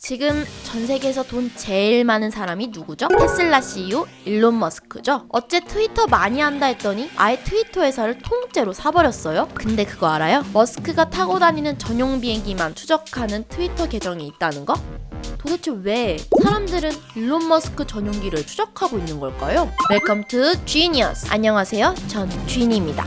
지금 전 세계에서 돈 제일 많은 사람이 누구죠? 테슬라 CEO 일론 머스크죠. 어째 트위터 많이 한다 했더니 아예 트위터 회사를 통째로 사버렸어요. 근데 그거 알아요? 머스크가 타고 다니는 전용 비행기만 추적하는 트위터 계정이 있다는 거? 도대체 왜 사람들은 일론 머스크 전용기를 추적하고 있는 걸까요? Welcome to Genius. 안녕하세요. 전 쥐니입니다.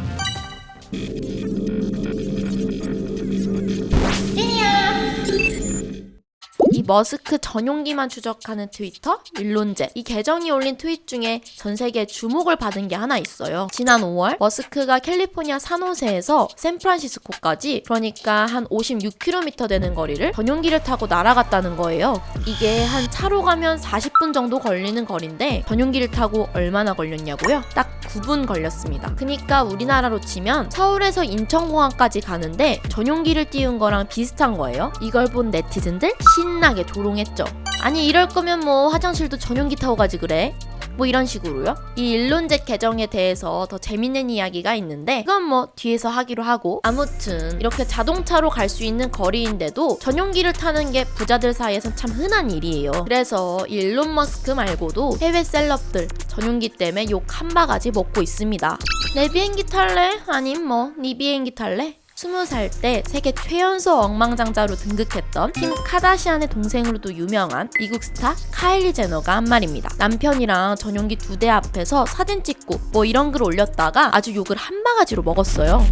이 머스크 전용기만 추적하는 트위터 일론제, 이 계정이 올린 트윗 중에 전 세계에 주목을 받은 게 하나 있어요. 지난 5월 머스크가 캘리포니아 산호세에서 샌프란시스코까지, 그러니까 한 56km 되는 거리를 전용기를 타고 날아갔다는 거예요. 이게 한 차로 가면 40분 정도 걸리는 거리인데 전용기를 타고 얼마나 걸렸냐고요? 딱 9분 걸렸습니다. 그니까 우리나라로 치면 서울에서 인천공항까지 가는데 전용기를 띄운 거랑 비슷한 거예요. 이걸 본 네티즌들 신나게 조롱했죠. 아니 이럴 거면 뭐 화장실도 전용기 타고 가지 그래? 뭐 이런 식으로요. 이 일론젯 계정에 대해서 더 재밌는 이야기가 있는데 그건 뭐 뒤에서 하기로 하고, 아무튼 이렇게 자동차로 갈 수 있는 거리인데도 전용기를 타는 게 부자들 사이에선 참 흔한 일이에요. 그래서 이 일론 머스크 말고도 해외 셀럽들 전용기 때문에 욕 한 바가지 먹고 있습니다. 내 비행기 탈래? 아님 뭐 네 비행기 탈래? 20살 때 세계 최연소 억만장자로 등극했던 킴 카다시안의 동생으로도 유명한 미국 스타 카일리 제너가 한 말입니다. 남편이랑 전용기 2대 앞에서 사진 찍고 뭐 이런 글 올렸다가 아주 욕을 한 바가지로 먹었어요.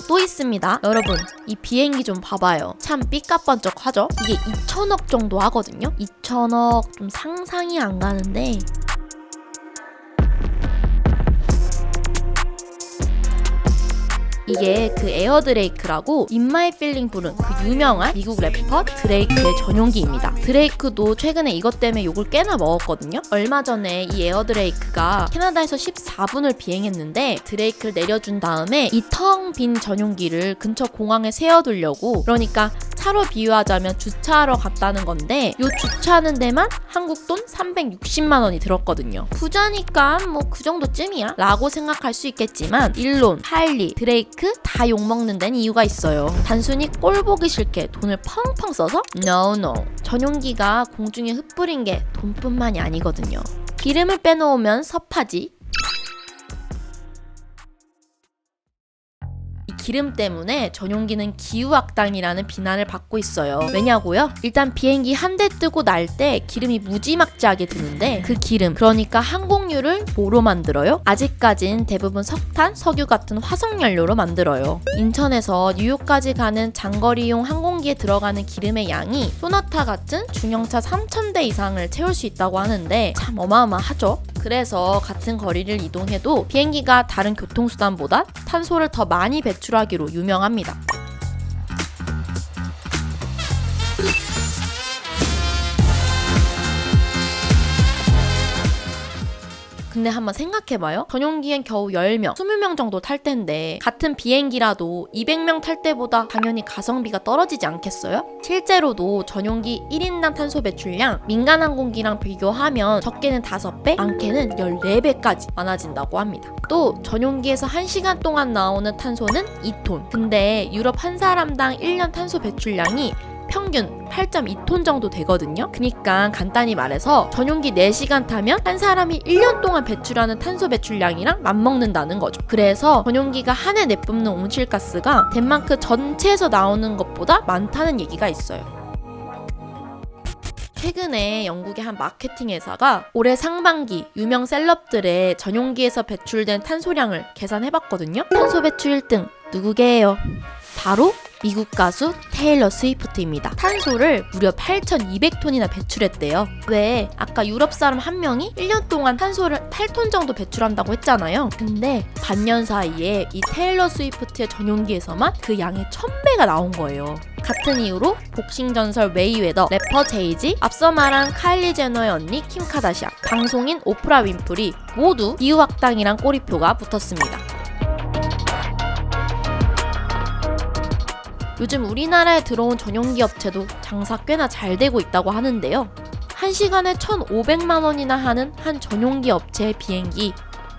또 있습니다. 여러분, 이 비행기 좀 봐봐요. 참 삐까번쩍하죠? 이게 2천억 정도 하거든요. 2천억 좀 상상이 안 가는데 이게 그 에어 드레이크라고 In My Feeling 부른 그 유명한 미국 래퍼 드레이크의 전용기입니다. 드레이크도 최근에 이것 때문에 욕을 꽤나 먹었거든요. 얼마 전에 이 에어 드레이크가 캐나다에서 14분을 비행했는데 드레이크를 내려준 다음에 이 텅 빈 전용기를 근처 공항에 세워두려고, 그러니까 차로 비유하자면 주차하러 갔다는 건데 요 주차하는 데만 한국 돈 360만 원이 들었거든요. 부자니까 뭐 그 정도쯤이야 라고 생각할 수 있겠지만 일론, 카일리, 드레이크 다 욕먹는 데는 이유가 있어요. 단순히 꼴 보기 싫게 돈을 펑펑 써서? No. 전용기가 공중에 흩뿌린 게 돈뿐만이 아니거든요. 기름을 빼놓으면 섭하지. 기름 때문에 전용기는 기후악당이라는 비난을 받고 있어요. 왜냐고요? 일단 비행기 한 대 뜨고 날 때 기름이 무지막지하게 드는데 그 기름, 그러니까 항공유를 뭐로 만들어요? 아직까진 대부분 석탄, 석유 같은 화석연료로 만들어요. 인천에서 뉴욕까지 가는 장거리용 항공기에 들어가는 기름의 양이 소나타 같은 중형차 3,000대 이상을 채울 수 있다고 하는데 참 어마어마하죠? 그래서 같은 거리를 이동해도 비행기가 다른 교통수단보다 탄소를 더 많이 배출하기로 유명합니다. 근데 한번 생각해봐요. 전용기엔 겨우 10명, 20명 정도 탈 텐데 같은 비행기라도 200명 탈 때보다 당연히 가성비가 떨어지지 않겠어요? 실제로도 전용기 1인당 탄소 배출량 민간 항공기랑 비교하면 적게는 5배, 많게는 14배까지 많아진다고 합니다. 또 전용기에서 1시간 동안 나오는 탄소는 2톤. 근데 유럽 한 사람당 1년 탄소 배출량이 평균 8.2톤 정도 되거든요. 그니까 간단히 말해서 전용기 4시간 타면 한 사람이 1년 동안 배출하는 탄소 배출량이랑 맞먹는다는 거죠. 그래서 전용기가 한 해 내뿜는 온실가스가 덴마크 전체에서 나오는 것보다 많다는 얘기가 있어요. 최근에 영국의 한 마케팅 회사가 올해 상반기 유명 셀럽들의 전용기에서 배출된 탄소량을 계산해봤거든요. 탄소 배출 1등 누구게요? 바로 미국 가수 테일러 스위프트입니다. 탄소를 무려 8,200톤이나 배출했대요. 왜 아까 유럽 사람 한 명이 1년 동안 탄소를 8톤 정도 배출한다고 했잖아요. 근데 반년 사이에 이 테일러 스위프트의 전용기에서만 그 양의 1000배가 나온 거예요. 같은 이유로 복싱 전설 메이웨더, 래퍼 제이지, 앞서 말한 카일리 제너의 언니 킴 카다시안, 방송인 오프라 윈프리 모두 기후악당이란 꼬리표가 붙었습니다. 요즘 우리나라에 들어온 전용기 업체도 장사 꽤나 잘 되고 있다고 하는데요. 1시간에 1,500만 원이나 하는 한 전용기 업체의 비행기,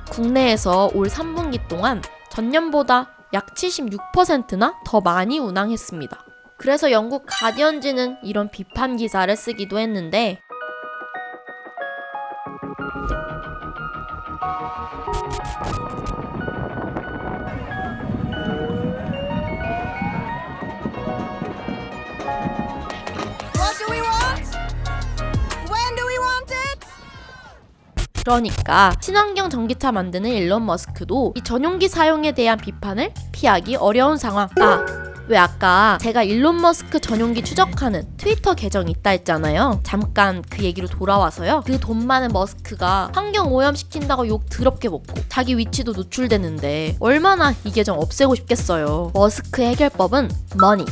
국내에서 올 3분기 동안 전년보다 약 76%나 더 많이 운항했습니다. 그래서 영국 가디언지는 이런 비판 기사를 쓰기도 했는데 그러니까 친환경 전기차 만드는 일론 머스크도 이 전용기 사용에 대한 비판을 피하기 어려운 상황. 왜 아까 제가 일론 머스크 전용기 추적하는 트위터 계정이 있다 했잖아요. 잠깐 그 얘기로 돌아와서요. 그 돈 많은 머스크가 환경 오염시킨다고 욕 더럽게 먹고 자기 위치도 노출되는데 얼마나 이 계정 없애고 싶겠어요. 머스크 해결법은 머니.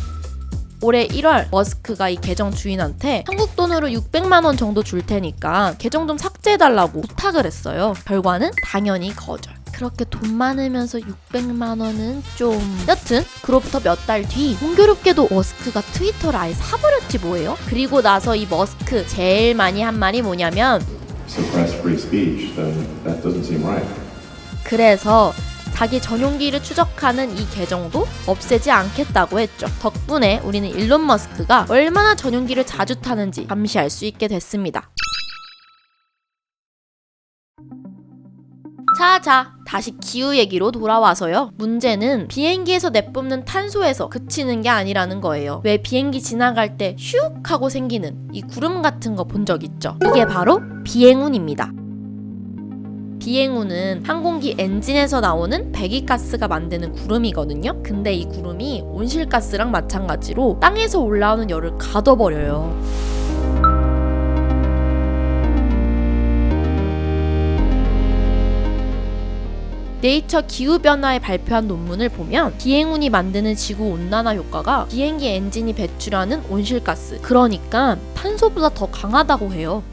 올해 1월 머스크가 이 계정 주인한테 한국 돈으로 600만 원 정도 줄 테니까 계정 좀 삭제해달라고 부탁을 했어요. 결과는 당연히 거절. 그렇게 돈 많으면서 600만 원은 좀... 여튼 그로부터 몇 달 뒤 공교롭게도 머스크가 트위터를 아예 사버렸지 뭐예요? 그리고 나서 이 머스크 제일 많이 한 말이 뭐냐면 suppress free speech, then that doesn't seem right. 그래서 자기 전용기를 추적하는 이 계정도 없애지 않겠다고 했죠. 덕분에 우리는 일론 머스크가 얼마나 전용기를 자주 타는지 잠시 알 수 있게 됐습니다. 자, 다시 기후 얘기로 돌아와서요. 문제는 비행기에서 내뿜는 탄소에서 그치는 게 아니라는 거예요. 왜 비행기 지나갈 때 슉 하고 생기는 이 구름 같은 거 본 적 있죠? 이게 바로 비행운입니다. 비행운은 항공기 엔진에서 나오는 배기가스가 만드는 구름이거든요. 근데 이 구름이 온실가스랑 마찬가지로 땅에서 올라오는 열을 가둬버려요. 네이처 기후변화에 발표한 논문을 보면 비행운이 만드는 지구온난화 효과가 비행기 엔진이 배출하는 온실가스, 그러니까 탄소보다 더 강하다고 해요.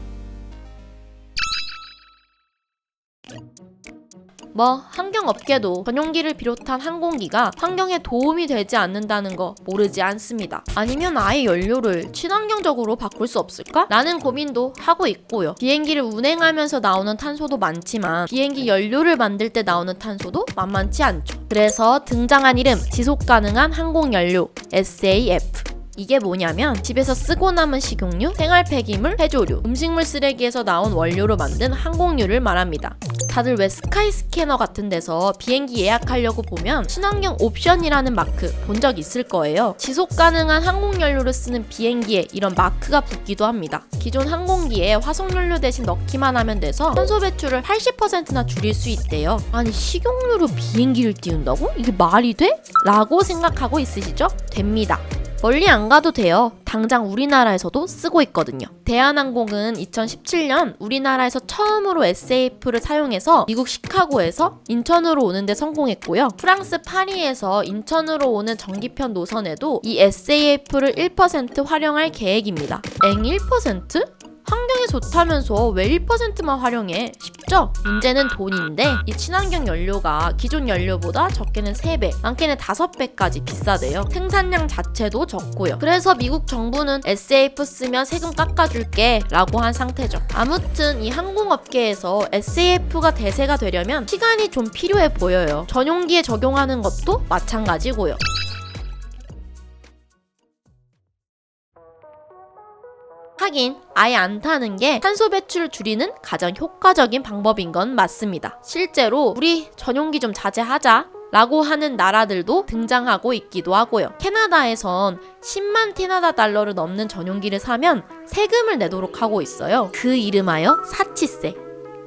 환경업계도 전용기를 비롯한 항공기가 환경에 도움이 되지 않는다는 거 모르지 않습니다. 아니면 아예 연료를 친환경적으로 바꿀 수 없을까? 라는 고민도 하고 있고요. 비행기를 운행하면서 나오는 탄소도 많지만 비행기 연료를 만들 때 나오는 탄소도 만만치 않죠. 그래서 등장한 이름 지속가능한 항공연료 SAF. 이게 뭐냐면 집에서 쓰고 남은 식용유, 생활 폐기물, 해조류, 음식물 쓰레기에서 나온 원료로 만든 항공유를 말합니다. 다들 왜 스카이스캐너 같은 데서 비행기 예약하려고 보면 친환경 옵션이라는 마크 본 적 있을 거예요. 지속가능한 항공연료를 쓰는 비행기에 이런 마크가 붙기도 합니다. 기존 항공기에 화석연료 대신 넣기만 하면 돼서 탄소 배출을 80%나 줄일 수 있대요. 아니 식용유로 비행기를 띄운다고? 이게 말이 돼? 라고 생각하고 있으시죠? 됩니다. 멀리 안 가도 돼요. 당장 우리나라에서도 쓰고 있거든요. 대한항공은 2017년 우리나라에서 처음으로 SAF를 사용해서 미국 시카고에서 인천으로 오는데 성공했고요. 프랑스 파리에서 인천으로 오는 정기편 노선에도 이 SAF를 1% 활용할 계획입니다. 1%? 환경에 좋다면서 왜 1%만 활용해? 쉽죠? 문제는 돈인데 이 친환경 연료가 기존 연료보다 적게는 3배, 많게는 5배까지 비싸대요. 생산량 자체도 적고요. 그래서 미국 정부는 SAF 쓰면 세금 깎아줄게 라고 한 상태죠. 아무튼 이 항공업계에서 SAF가 대세가 되려면 시간이 좀 필요해 보여요. 전용기에 적용하는 것도 마찬가지고요. 하긴 아예 안 타는 게 탄소 배출을 줄이는 가장 효과적인 방법인 건 맞습니다. 실제로 우리 전용기 좀 자제하자 라고 하는 나라들도 등장하고 있기도 하고요. 캐나다에선 10만 캐나다 달러를 넘는 전용기를 사면 세금을 내도록 하고 있어요. 그 이름하여 사치세.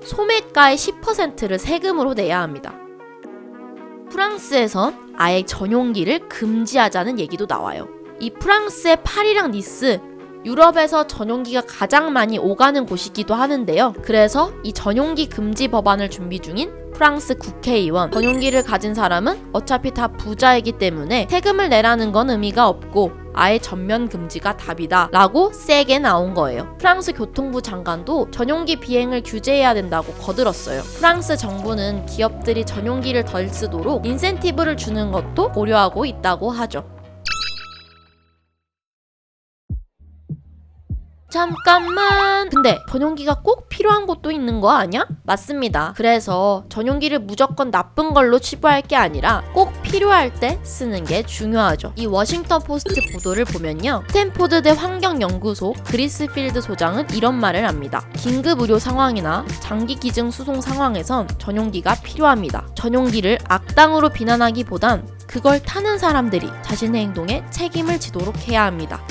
소매가의 10%를 세금으로 내야 합니다. 프랑스에선 아예 전용기를 금지하자는 얘기도 나와요. 이 프랑스의 파리랑 니스, 유럽에서 전용기가 가장 많이 오가는 곳이기도 하는데요. 그래서 이 전용기 금지 법안을 준비 중인 프랑스 국회의원, 전용기를 가진 사람은 어차피 다 부자이기 때문에 세금을 내라는 건 의미가 없고 아예 전면 금지가 답이다 라고 세게 나온 거예요. 프랑스 교통부 장관도 전용기 비행을 규제해야 된다고 거들었어요. 프랑스 정부는 기업들이 전용기를 덜 쓰도록 인센티브를 주는 것도 고려하고 있다고 하죠. 잠깐만. 근데 전용기가 꼭 필요한 곳도 있는 거 아니야? 맞습니다. 그래서 전용기를 무조건 나쁜 걸로 치부할 게 아니라 꼭 필요할 때 쓰는 게 중요하죠. 이 워싱턴 포스트 보도를 보면요. 스탠포드대 환경연구소 그리스필드 소장은 이런 말을 합니다. 긴급 의료 상황이나 장기 기증 수송 상황에선 전용기가 필요합니다. 전용기를 악당으로 비난하기보단 그걸 타는 사람들이 자신의 행동에 책임을 지도록 해야 합니다.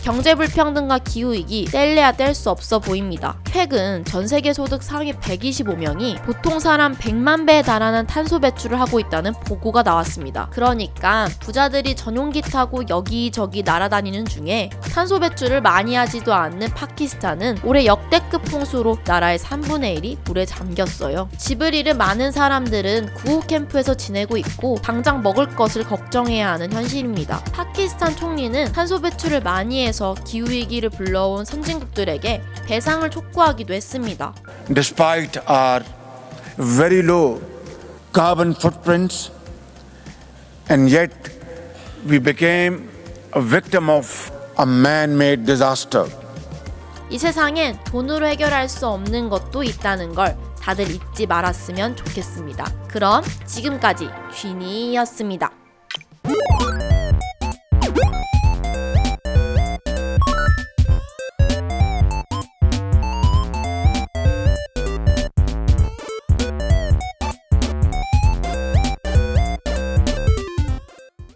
경제 불평등과 기후위기 뗄래야 뗄 수 없어 보입니다. 최근 전 세계 소득 상위 125명이 보통 사람 100만 배에 달하는 탄소 배출을 하고 있다는 보고가 나왔습니다. 그러니까 부자들이 전용기 타고 여기저기 날아다니는 중에 탄소 배출을 많이 하지도 않는 파키스탄은 올해 역대급 홍수로 나라의 3분의 1이 물에 잠겼어요. 집을 잃은 많은 사람들은 구호 캠프에서 지내고 있고 당장 먹을 것을 걱정해야 하는 현실입니다. 파키스탄 총리는 탄소 배출을 많이 해서 기후위기를 불러온 선진국들에게 배상을 촉구하기도 했습니다. Despite our very low carbon footprints, and yet we became a victim of a man-made disaster. 이 세상엔 돈으로 해결할 수 없는 것도 있다는 걸 다들 잊지 말았으면 좋겠습니다. 그럼 지금까지 쥐니였습니다.